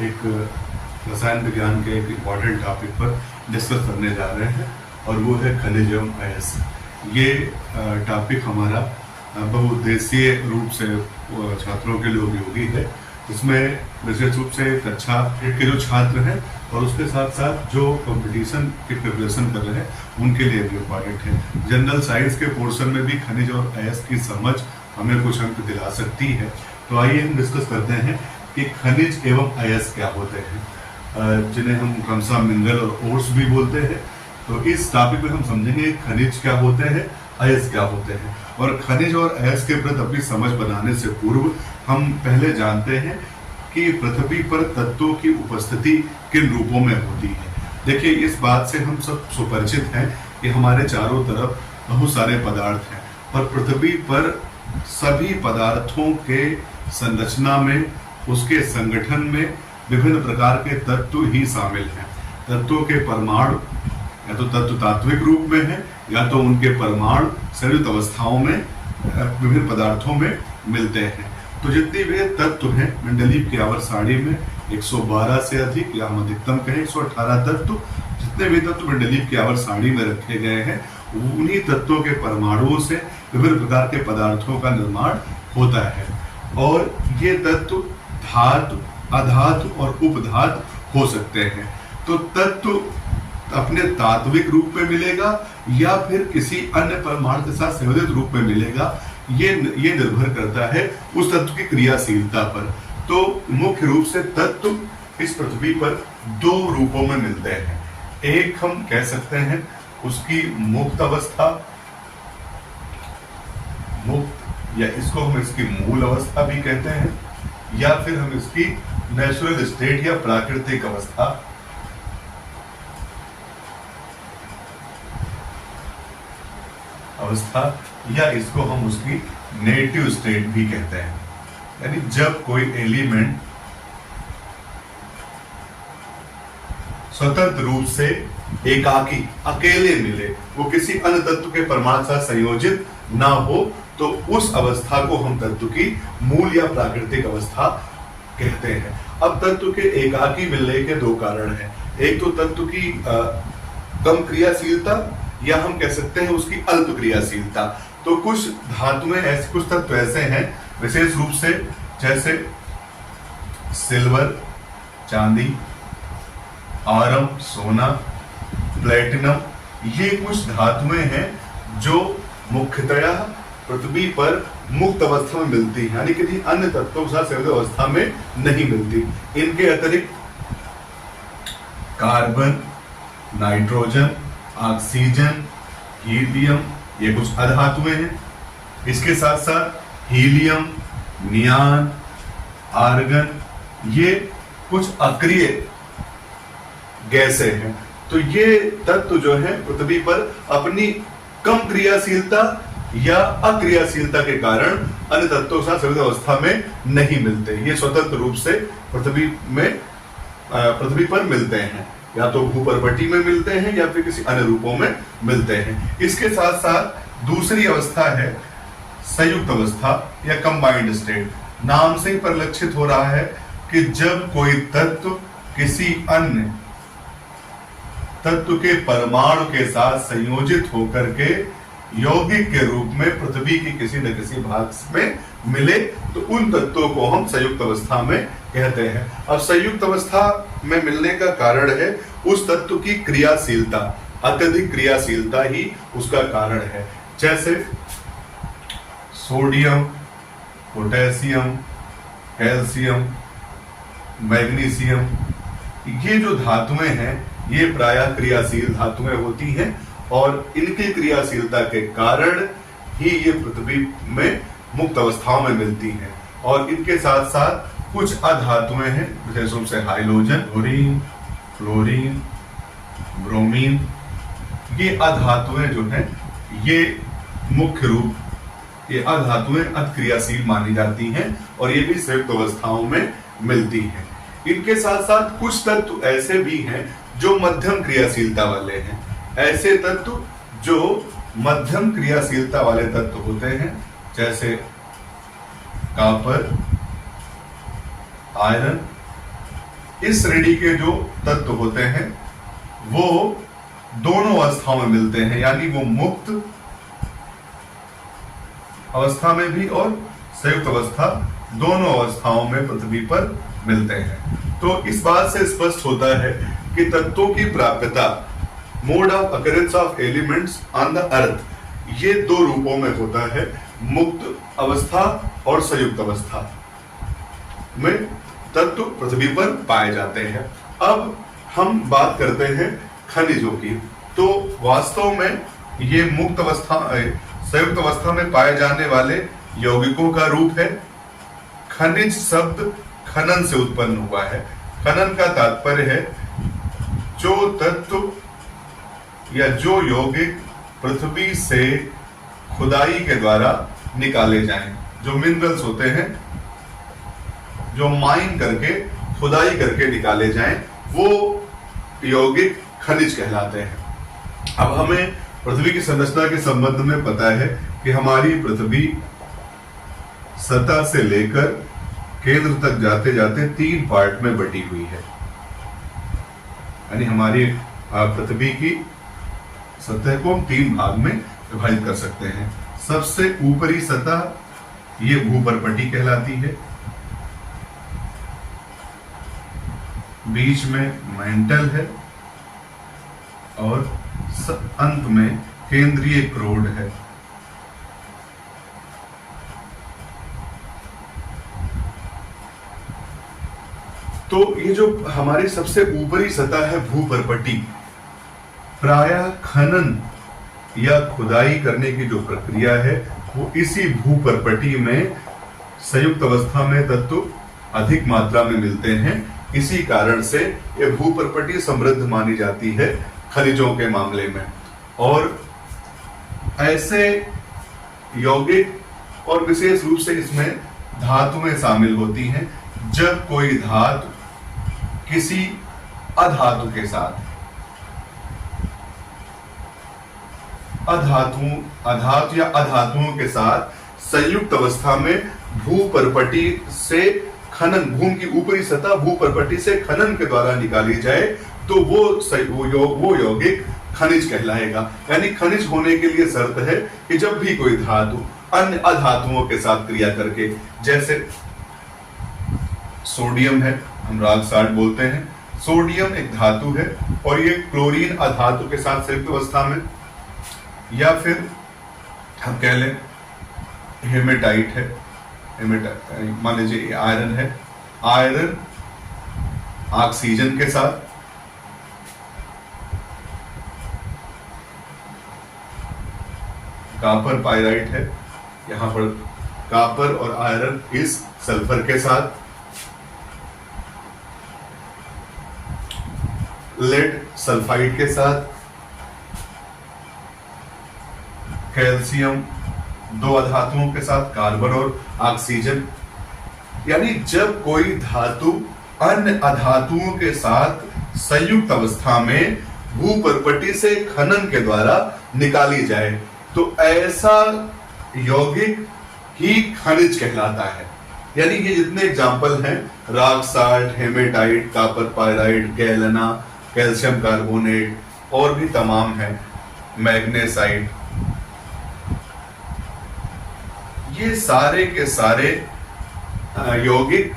एक रसायन विज्ञान के एक इम्पॉर्टेंट टॉपिक पर डिस्कस करने जा रहे हैं और वो है खनिज एवं अयस्क। ये टॉपिक हमारा बहुउद्देशीय रूप से छात्रों के लिए उपयोगी है। इसमें विशेष रूप से कक्षा 8 के जो छात्र हैं और उसके साथ साथ जो कंपटीशन की प्रिपरेशन कर रहे हैं उनके लिए भी इम्पॉर्टेंट है। जनरल साइंस के पोर्शन में भी खनिज और अयस्क की समझ हमें कुछ अंक दिला सकती है। तो आइए हम डिस्कस करते हैं कि खनिज एवं अयस्क क्या होते हैं, जिन्हें हम क्रमशः मिनरल और ओर्स भी बोलते हैं। तो इस टॉपिक में हम समझेंगे खनिज क्या होते हैं, अयस्क क्या होते हैं। और खनिज और अयस्क के प्रति अपनी समझ बनाने से पूर्व हम पहले जानते हैं कि पृथ्वी पर तत्वों की उपस्थिति किन रूपों में होती है। देखिए, इस बात से हम सब सुपरिचित हैं कि हमारे चारों तरफ बहुत सारे पदार्थ हैं और पृथ्वी पर सभी पदार्थों के संरचना में, उसके संगठन में विभिन्न प्रकार के तत्व ही शामिल हैं। तत्वों के परमाणु या तो तत्व तात्विक रूप में है या तो उनके परमाणु संयुक्त अवस्थाओं में विभिन्न पदार्थों में मिलते हैं। तो जितने भी तत्व हैं मंडलीय की आवर्त सारणी में 112 से अधिक या हम अधिकतम कहें 118 तत्व, जितने भी तत्व मंडलीय की आवर्त सारणी में रखे गए हैं उन्हीं तत्वों के परमाणुओं से विभिन्न प्रकार के पदार्थों का निर्माण होता है। और ये तत्व धातु, अधातु और उपधातु हो सकते हैं। तो तत्व अपने तात्विक रूप में मिलेगा या फिर किसी अन्य परमाणु के साथ संयोजित रूप में मिलेगा, ये निर्भर करता है उस तत्व की क्रियाशीलता पर। तो मुख्य रूप से तत्व इस पृथ्वी पर दो रूपों में मिलते हैं। एक हम कह सकते हैं उसकी मुक्त अवस्था, मुक्त, या इसको हम इसकी मूल अवस्था भी कहते हैं, या फिर हम इसकी नेचुरल स्टेट या प्राकृतिक अवस्था, या इसको हम उसकी नेटिव स्टेट भी कहते हैं। यानी जब कोई एलिमेंट स्वतंत्र रूप से एकाकी, अकेले मिले, वो किसी अन्य तत्व के परमाणु साथ संयोजित ना हो, तो उस अवस्था को हम तत्व की मूल या प्राकृतिक अवस्था कहते हैं। अब तत्व के एकाकी मिलने के दो कारण हैं। एक तो तत्व की कम क्रियाशीलता या हम कह सकते हैं उसकी अल्प क्रियाशीलता। तो कुछ धातुएं ऐसे, कुछ तत्व ऐसे हैं विशेष रूप से, जैसे सिल्वर, चांदी, आयरन, सोना, प्लेटिनम, ये कुछ धातुएं हैं जो मुख्यतया पृथ्वी पर मुक्त अवस्था में मिलती हैं, यानी किसी अन्य तत्वों के साथ संयोजित अवस्था में नहीं मिलती। इनके अतिरिक्त कार्बन, नाइट्रोजन, ऑक्सीजन, हीलियम, ये कुछ अधातुएं हैं। इसके साथ साथ हीलियम, नियान, आर्गन, ये कुछ अक्रिय गैसें हैं। तो ये तत्व जो है पृथ्वी पर अपनी कम क्रियाशीलता या अक्रियाशीलता के कारण अन्य तत्वों के साथ संयोजित अवस्था में नहीं मिलते। ये स्वतंत्र रूप से पृथ्वी पर मिलते हैं, या तो भूपर्वटी में मिलते हैं या फिर किसी अन्य रूपों में मिलते हैं। इसके साथ साथ दूसरी अवस्था है संयुक्त अवस्था या कंबाइंड स्टेट। नाम से ही परिलक्षित हो रहा है कि जब कोई तत्व किसी अन्य तत्व के परमाणु के साथ संयोजित होकर के यौगिक के रूप में पृथ्वी की किसी न किसी भाग में मिले, तो उन तत्वों को हम संयुक्त अवस्था में कहते हैं। अब संयुक्त अवस्था में मिलने का कारण है उस तत्व की क्रियाशीलता, अत्यधिक क्रियाशीलता ही उसका कारण है। जैसे सोडियम, पोटेशियम, कैल्शियम, मैग्नीशियम, ये जो धातुएं हैं ये प्रायः क्रियाशील धातुएं होती हैं और इनकी क्रियाशीलता के कारण ही ये पृथ्वी में मुक्त अवस्थाओं में मिलती हैं। और इनके साथ साथ कुछ अधातुएं हैं, विशेष रूप से हाइड्रोजन, क्लोरीन, फ्लोरीन, ब्रोमीन, ये अधातुएं जो हैं ये मुख्य रूप, ये अधातुएं अतिक्रियाशील मानी जाती हैं और ये भी संयुक्त अवस्थाओं में मिलती हैं। इनके साथ साथ कुछ तत्व ऐसे भी हैं जो मध्यम क्रियाशीलता वाले हैं। ऐसे तत्व जो मध्यम क्रियाशीलता वाले तत्व होते हैं, जैसे कॉपर, आयरन, इस श्रेणी के जो तत्व होते हैं वो दोनों अवस्थाओं में मिलते हैं, यानी वो मुक्त अवस्था में भी और संयुक्त अवस्था, दोनों अवस्थाओं में पृथ्वी पर मिलते हैं। तो इस बात से स्पष्ट होता है कि तत्वों की प्राप्यता, mode of occurrence of elements on the earth, ये दो रूपों में होता है, मुक्त अवस्था और संयुक्त अवस्था में तत्व पृथ्वी पर पाए जाते हैं। अब हम बात करते हैं खनिजों की। तो वास्तव में ये मुक्त अवस्था, संयुक्त अवस्था में पाए जाने वाले यौगिकों का रूप है। खनिज शब्द खनन से उत्पन्न हुआ है। खनन का तात्पर्य है जो तत्व या जो यौगिक पृथ्वी से खुदाई के द्वारा निकाले जाएं, जो मिनरल्स होते हैं जो माइन करके, खुदाई करके निकाले जाएं, वो यौगिक खनिज कहलाते हैं। अब हमें पृथ्वी की संरचना के संबंध में पता है कि हमारी पृथ्वी सतह से लेकर केंद्र तक जाते जाते 3 पार्ट में बटी हुई है। यानी हमारी पृथ्वी की सतह को हम 3 भाग में विभाजित कर सकते हैं। सबसे ऊपरी सतह ये भूपर्पटी कहलाती है, बीच में मेंटल है और अंत में केंद्रीय क्रोड है। तो ये जो हमारी सबसे ऊपरी सतह है भूपर्पटी, प्रायः खनन या खुदाई करने की जो प्रक्रिया है वो इसी भूपर्पटी में संयुक्त अवस्था में तत्व अधिक मात्रा में मिलते हैं। इसी कारण से ये भूपर्पटी समृद्ध मानी जाती है खनिजों के मामले में। और ऐसे यौगिक और विशेष रूप से इसमें धातुएं शामिल होती हैं। जब कोई धातु किसी अधातु के साथ, अधातु या अधातुओं के साथ संयुक्त अवस्था में भूपर्पटी से खनन, भूमि की ऊपरी सतह भूपर्पटी से खनन के द्वारा निकाली जाए तो वो यौगिक खनिज कहलाएगा। यानी खनिज होने के लिए शर्त है कि जब भी कोई धातु अन्य अधातुओं के साथ क्रिया करके, जैसे सोडियम है, हम राग साल्ट बोलते हैं, सोडियम एक धातु है और ये क्लोरीन अधातु के साथ संयुक्त अवस्था में, या फिर हम कह लें हेमेटाइट है, मान लीजिए आयरन है, आयरन ऑक्सीजन के साथ, कॉपर पाइराइट है, यहां पर कॉपर और आयरन इस सल्फर के साथ, लेड सल्फाइड के साथ, कैल्शियम 2 अधातुओं के साथ, कार्बन और ऑक्सीजन। यानी जब कोई धातु अन्य अधातुओं के साथ संयुक्त अवस्था में भूपर्पटी से खनन के द्वारा निकाली जाए तो ऐसा यौगिक ही खनिज कहलाता है। यानी ये जितने एग्जाम्पल हैं, rock salt, hematite, copper pyrite, galena, calcium carbonate और भी तमाम हैं, मैग्नेसाइट, ये सारे के सारे यौगिक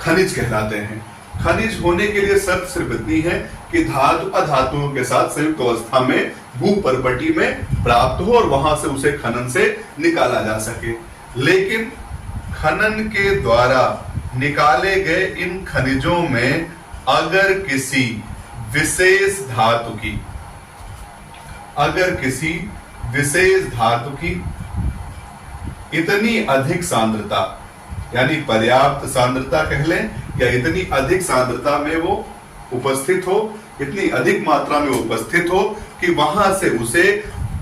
खनिज कहलाते हैं। खनिज होने के लिए शर्त सिर्फ इतनी है कि धातु अधातुओं के साथ संयुक्त अवस्था में भूपर्पटी में प्राप्त हो और वहां से उसे खनन से निकाला जा सके। लेकिन खनन के द्वारा निकाले गए इन खनिजों में अगर किसी विशेष धातु की इतनी अधिक सांद्रता, यानी पर्याप्त सांद्रता कह लें, या इतनी अधिक सांद्रता में वो उपस्थित हो, इतनी अधिक मात्रा में उपस्थित हो कि वहां से उसे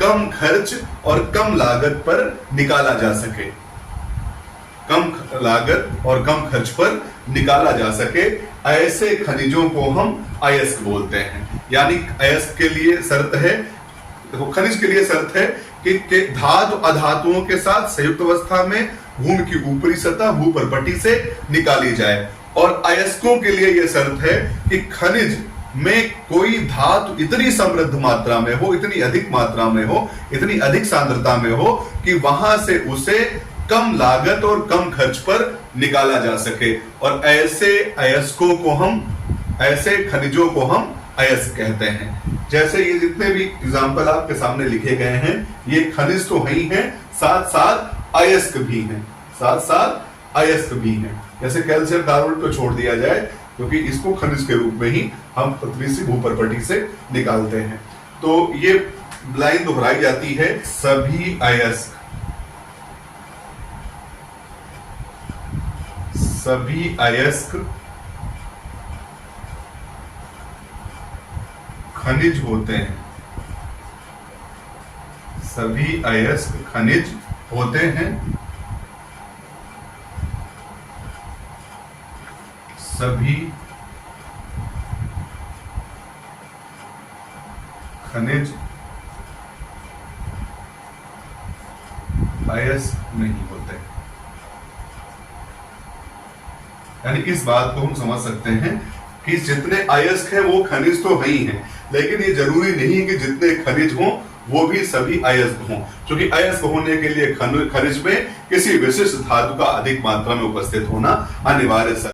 कम खर्च और कम लागत पर निकाला जा सके, कम लागत और कम खर्च पर निकाला जा सके, ऐसे खनिजों को हम अयस्क बोलते हैं। यानी अयस्क के लिए शर्त है, खनिज के लिए शर्त है कि धातु अधातुओं के साथ संयुक्त अवस्था में भूमि की ऊपरी सतह भूपर्पटी से निकाली जाए और अयस्कों के लिए यह शर्त है कि खनिज में कोई धातु इतनी समृद्ध मात्रा में हो, इतनी अधिक मात्रा में हो, इतनी अधिक सांद्रता में हो कि वहां से उसे कम लागत और कम खर्च पर निकाला जा सके। और ऐसे अयस्कों को हम, ऐसे खनिजों को हम अयस्क कहते हैं। जैसे ये जितने भी एग्जाम्पल आपके सामने लिखे गए हैं, ये खनिज तो ही हैं, साथ साथ अयस्क भी हैं, साथ साथ अयस्क भी हैं। जैसे कैल्शियम कार्बोनेट को छोड़ दिया जाए, क्योंकि इसको खनिज के रूप में ही हम पतली सी भूपर्पटी से निकालते हैं। तो ये लाइन दोहराई जाती है, सभी अयस्क, सभी अयस्क खनिज होते हैं, सभी अयस्क खनिज होते हैं, सभी खनिज अयस्क नहीं होते। यानी इस बात को हम समझ सकते हैं कि जितने अयस्क हैं वो खनिज तो है ही हैं, लेकिन ये जरूरी नहीं कि जितने खनिज हों वो भी सभी अयस्क हों, क्योंकि अयस्क होने के लिए खनिज में किसी विशिष्ट धातु का अधिक मात्रा में उपस्थित होना अनिवार्य है।